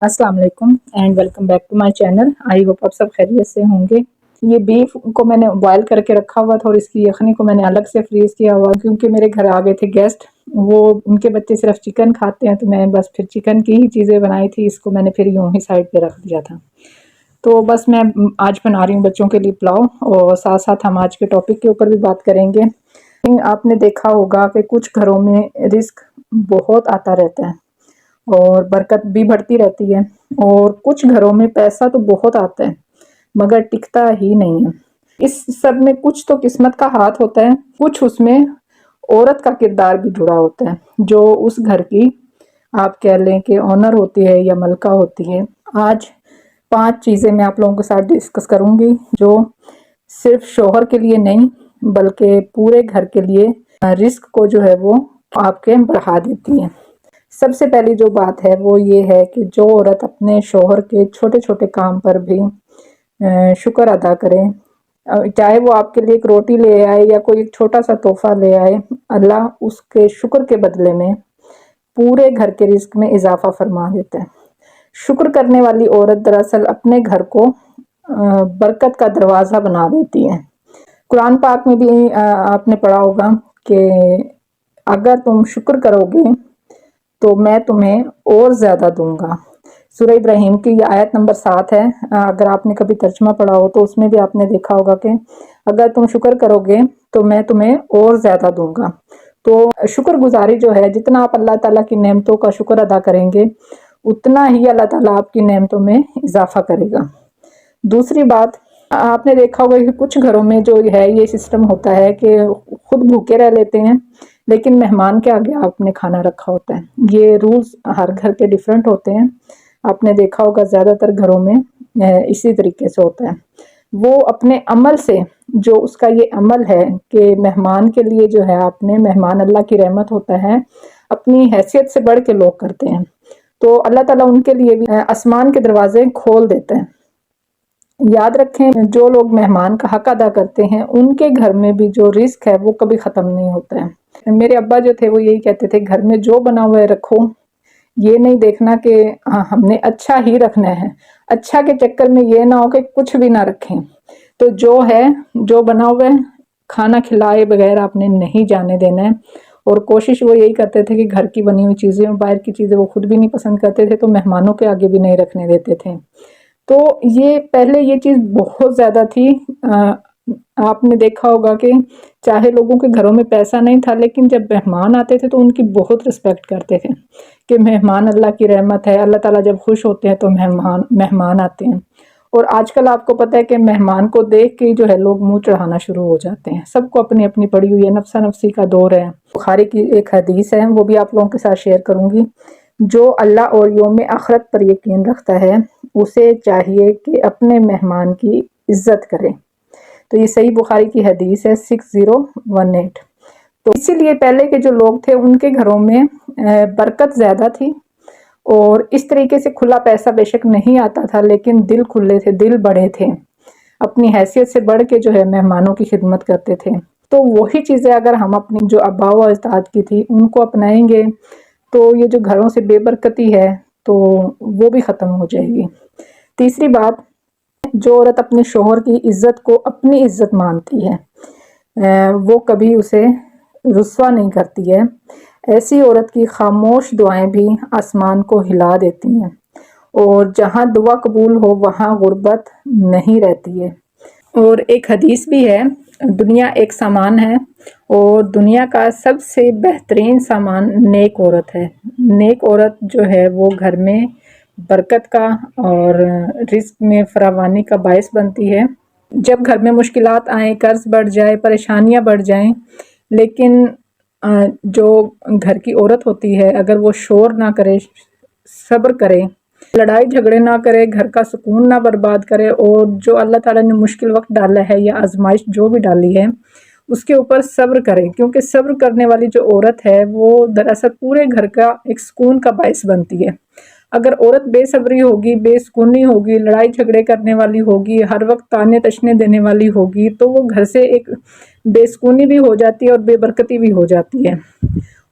अस्सलाम वालेकुम and welcome back to my channel. I hope आप सब खैरियत से होंगे। ये बीफ को मैंने बॉयल करके रखा हुआ था और इसकी यखनी को मैंने अलग से फ्रीज किया हुआ, क्योंकि मेरे घर आ गए थे गेस्ट। वो उनके बच्चे सिर्फ चिकन खाते हैं, तो मैं बस फिर चिकन की ही चीज़ें बनाई थी। इसको मैंने फिर यूं ही साइड पे रख दिया था। तो बस मैं आज बना रही हूँ बच्चों के लिए पुलाव, और साथ साथ हम आज के टॉपिक के ऊपर भी बात करेंगे। आपने देखा होगा कि कुछ घरों में रिस्क बहुत आता रहता है और बरकत भी बढ़ती रहती है, और कुछ घरों में पैसा तो बहुत आता है मगर टिकता ही नहीं है। इस सब में कुछ तो किस्मत का हाथ होता है, कुछ उसमें औरत का किरदार भी जुड़ा होता है, जो उस घर की आप कह लें कि ऑनर होती है या मलका होती है। आज 5 चीज़ें मैं आप लोगों के साथ डिस्कस करूंगी, जो सिर्फ शौहर के लिए नहीं बल्कि पूरे घर के लिए रिस्क को जो है वो आपके बढ़ा देती है। सबसे पहली जो बात है वो ये है कि जो औरत अपने शौहर के छोटे छोटे काम पर भी शुक्र अदा करे, चाहे वो आपके लिए एक रोटी ले आए या कोई एक छोटा सा तोहफा ले आए, अल्लाह उसके शुक्र के बदले में पूरे घर के रिस्क में इजाफा फरमा देता है। शुक्र करने वाली औरत दरअसल अपने घर को बरकत का दरवाज़ा बना देती है। कुरान पाक में भी आपने पढ़ा होगा कि अगर तुम शुक्र करोगे तो मैं तुम्हें और ज़्यादा दूंगा। सूरह इब्राहिम की ये आयत नंबर 7 है। अगर आपने कभी तर्जुमा पढ़ा हो तो उसमें भी आपने देखा होगा कि अगर तुम शुक्र करोगे तो मैं तुम्हें और ज़्यादा दूंगा। तो शुक्रगुजारी जो है, जितना आप अल्लाह ताला की नेमतों का शुक्र अदा करेंगे उतना ही अल्लाह ताला आपकी नेमतों में इजाफा करेगा। दूसरी बात, आपने देखा होगा कि कुछ घरों में जो है ये सिस्टम होता है कि खुद भूखे रह लेते हैं लेकिन मेहमान के आगे आपने खाना रखा होता है। ये रूल्स हर घर के डिफरेंट होते हैं। आपने देखा होगा ज़्यादातर घरों में इसी तरीके से होता है। वो अपने अमल से, जो उसका ये अमल है कि मेहमान के लिए जो है, आपने मेहमान अल्लाह की रहमत होता है, अपनी हैसियत से बढ़ के लोग करते हैं, तो अल्लाह ताला उनके लिए भी आसमान के दरवाजे खोल देते हैं। याद रखें, जो लोग मेहमान का हक अदा करते हैं उनके घर में भी जो रिस्क है वो कभी ख़त्म नहीं होता है। मेरे अब्बा जो थे वो यही कहते थे, घर में जो बना हुआ है रखो, ये नहीं देखना कि हाँ हमने अच्छा ही रखना है, अच्छा के चक्कर में ये ना हो कि कुछ भी ना रखें। तो जो है, जो बना हुआ है, खाना खिलाए बगैर आपने नहीं जाने देना है। और कोशिश वो यही करते थे कि घर की बनी हुई चीज़ें, बाहर की चीज़ें वो खुद भी नहीं पसंद करते थे, तो मेहमानों के आगे भी नहीं रखने देते थे। तो ये पहले ये चीज़ बहुत ज़्यादा थी। आपने देखा होगा कि चाहे लोगों के घरों में पैसा नहीं था, लेकिन जब मेहमान आते थे तो उनकी बहुत रिस्पेक्ट करते थे कि मेहमान अल्लाह की रहमत है, अल्लाह ताला जब खुश होते हैं तो मेहमान आते हैं। और आजकल आपको पता है कि मेहमान को देख के जो है लोग मुंह चढ़ाना शुरू हो जाते हैं। सबको अपनी अपनी पड़ी हुई है, नफसा नफसी का दौर है। बुखारी की एक हदीस है, वो भी आप लोगों के साथ शेयर करूंगी। जो अल्लाह और यौम आखिरत पर यकीन रखता है उसे चाहिए कि अपने मेहमान की इज्जत करे। तो ये सही बुखारी की हदीस है 6018। तो इसीलिए पहले के जो लोग थे उनके घरों में बरकत ज़्यादा थी, और इस तरीके से खुला पैसा बेशक नहीं आता था, लेकिन दिल खुले थे, दिल बड़े थे, अपनी हैसियत से बढ़ के जो है मेहमानों की खिदमत करते थे। तो वही चीज़ें अगर हम अपनी जो आबा व अजदाद की थी उनको अपनाएंगे तो ये जो घरों से बेबरकती है तो वो भी ख़त्म हो जाएगी। तीसरी बात, जो औरत अपने शौहर की इज्जत को अपनी इज्जत मानती है वो कभी उसे रुस्वा नहीं करती है। ऐसी औरत की खामोश दुआएं भी आसमान को हिला देती हैं, और जहाँ दुआ कबूल हो वहाँ गुर्बत नहीं रहती है। और एक हदीस भी है, दुनिया एक सामान है और दुनिया का सबसे बेहतरीन सामान नेक औरत है। नेक औरत जो है वो घर में बरकत का और रिस्क में फरावानी का बायस बनती है। जब घर में मुश्किलात आए, कर्ज बढ़ जाए, परेशानियां बढ़ जाएं, लेकिन जो घर की औरत होती है अगर वो शोर ना करे, सब्र करे, लड़ाई झगड़े ना करे, घर का सुकून ना बर्बाद करे, और जो अल्लाह ताला ने मुश्किल वक्त डाला है या आजमाइश जो भी डाली है उसके ऊपर सब्र करें, क्योंकि सब्र करने वाली जो औरत है वो दरअसल पूरे घर का एक सुकून का बायस बनती है। अगर औरत बेसब्री होगी, बेसुकूनी होगी, लड़ाई झगड़े करने वाली होगी, हर वक्त ताने तशने देने वाली होगी, तो वो घर से एक बेसुकूनी भी हो जाती है और बेबरकती भी हो जाती है।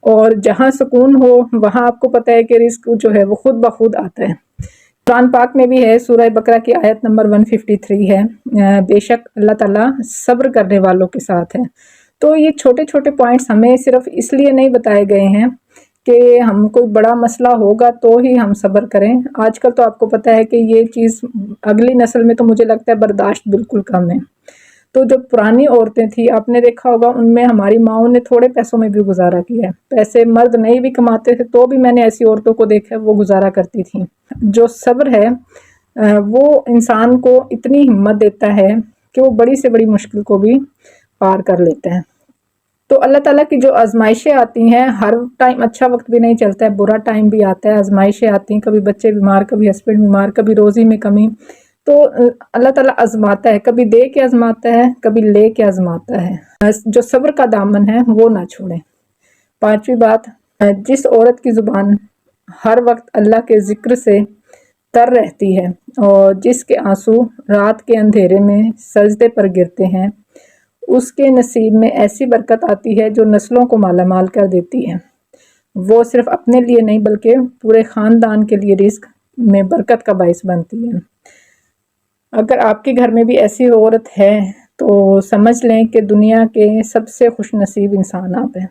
और जहाँ सुकून हो वहाँ आपको पता है कि रिस्क जो है वो खुद ब खुद आता है। कुरान पाक में भी है, सूरह बकरा की आयत नंबर 153 है, बेशक अल्लाह ताला सब्र करने वालों के साथ है। तो ये छोटे छोटे पॉइंट्स हमें सिर्फ इसलिए नहीं बताए गए हैं कि हम कोई बड़ा मसला होगा तो ही हम सब्र करें। आजकल तो आपको पता है कि ये चीज़ अगली नस्ल में तो मुझे लगता है बर्दाश्त बिल्कुल कम है। तो जो पुरानी औरतें थी, आपने देखा होगा, उनमें हमारी माओं ने थोड़े पैसों में भी गुजारा किया है। पैसे मर्द नहीं भी कमाते थे तो भी मैंने ऐसी औरतों को देखा है, वो गुजारा करती थी। जो सब्र है वो इंसान को इतनी हिम्मत देता है कि वो बड़ी से बड़ी मुश्किल को भी पार कर लेते हैं। तो अल्लाह ताला की जो आजमाइशें आती हैं, हर टाइम अच्छा वक्त भी नहीं चलता है, बुरा टाइम भी आता है, आजमाइशें आती हैं, कभी बच्चे बीमार, कभी हस्बैंड बीमार, कभी रोज़ी में कमी। तो अल्लाह ताला आजमाता है, कभी दे के आजमाता है, कभी ले के आजमाता है। जो सब्र का दामन है वो ना छोड़ें। पांचवी बात, जिस औरत की ज़ुबान हर वक्त अल्लाह के ज़िक्र से तर रहती है और जिसके आंसू रात के अंधेरे में सजदे पर गिरते हैं, उसके नसीब में ऐसी बरकत आती है जो नस्लों को मालामाल कर देती है। वो सिर्फ अपने लिए नहीं बल्कि पूरे ख़ानदान के लिए रिस्क में बरकत का बाइस बनती है। अगर आपके घर में भी ऐसी औरत है तो समझ लें कि दुनिया के सबसे खुश नसीब इंसान आप हैं।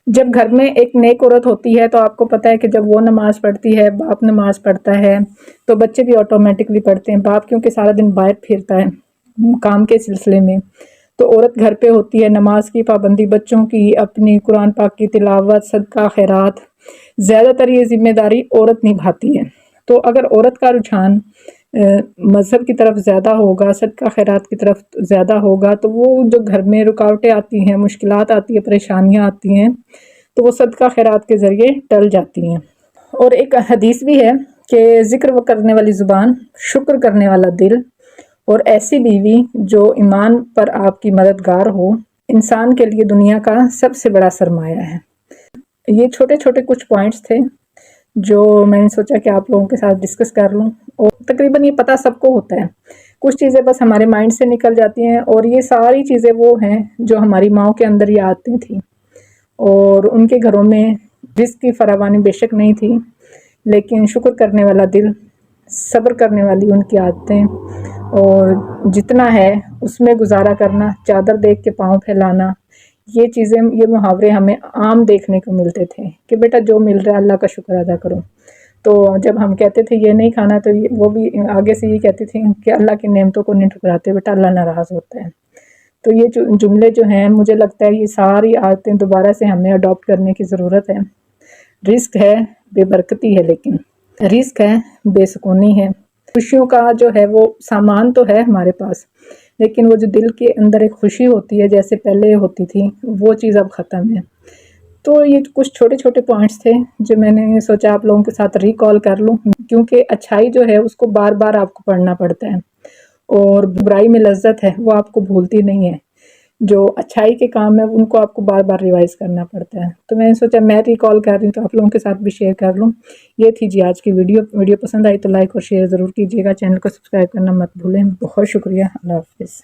जब घर में एक नेक औरत होती है तो आपको पता है कि जब वो नमाज़ पढ़ती है, बाप नमाज़ पढ़ता है, तो बच्चे भी ऑटोमेटिकली पढ़ते हैं। बाप क्योंकि सारा दिन बाहर फिरता है काम के सिलसिले में, तो औरत घर पे होती है, नमाज की पाबंदी, बच्चों की, अपनी कुरान पाक की तिलावत, सदका खैरात, ज़्यादातर ये जिम्मेदारी औरत निभाती है। तो अगर औरत का रुझान मज़हब की तरफ ज़्यादा होगा, सदका खैरात की तरफ ज़्यादा होगा, तो वो जो घर में रुकावटें आती हैं, मुश्किलात आती है, परेशानियाँ आती हैं, तो वो सदका खैरात के ज़रिए टल जाती हैं। और एक हदीस भी है कि ज़िक्र करने वाली ज़ुबान, शुक्र करने वाला दिल और ऐसी बीवी जो ईमान पर आपकी मददगार हो, इंसान के लिए दुनिया का सबसे बड़ा सरमाया है। ये छोटे छोटे कुछ पॉइंट्स थे जो मैंने सोचा कि आप लोगों के साथ डिस्कस कर लूँ। और तकरीबन ये पता सबको होता है, कुछ चीज़ें बस हमारे माइंड से निकल जाती हैं, और ये सारी चीज़ें वो हैं जो हमारी माओं के अंदर ये आती थी, और उनके घरों में रिस्क की फरावानी बेशक नहीं थी, लेकिन शुक्र करने वाला दिल, सब्र करने वाली उनकी आदतें, और जितना है उसमें गुजारा करना, चादर देख के पाँव फैलाना, ये चीज़ें, ये मुहावरे हमें आम देखने को मिलते थे कि बेटा जो मिल रहा है अल्लाह का शुक्र अदा करो। तो जब हम कहते थे ये नहीं खाना, तो वो भी आगे से ये कहती थी कि अल्लाह की नेमतों को नहीं ठुकराते बेटा, अल्लाह नाराज़ होता है। तो ये जुमले जो हैं, मुझे लगता है ये सारी आदतें दोबारा से हमें अडॉप्ट करने की ज़रूरत है। रिस्क है, बेबरकती है, लेकिन रिस्क है, बेसुकूनी है। खुशियों का जो है वो सामान तो है हमारे पास, लेकिन वो जो दिल के अंदर एक खुशी होती है जैसे पहले होती थी, वो चीज़ अब ख़त्म है। तो ये कुछ छोटे छोटे पॉइंट्स थे जो मैंने सोचा आप लोगों के साथ रिकॉल कर लूँ, क्योंकि अच्छाई जो है उसको बार बार आपको पढ़ना पड़ता है, और बुराई में लज्जत है वो आपको भूलती नहीं है। जो अच्छाई के काम है उनको आपको बार बार रिवाइज़ करना पड़ता है। तो मैंने सोचा मैं रिकॉल कर रही हूँ तो आप लोगों के साथ भी शेयर कर लूँ। ये थी जी आज की वीडियो पसंद आई तो लाइक और शेयर ज़रूर कीजिएगा, चैनल को सब्सक्राइब करना मत भूलें। बहुत शुक्रिया, अल्लाह हाफ़िज़।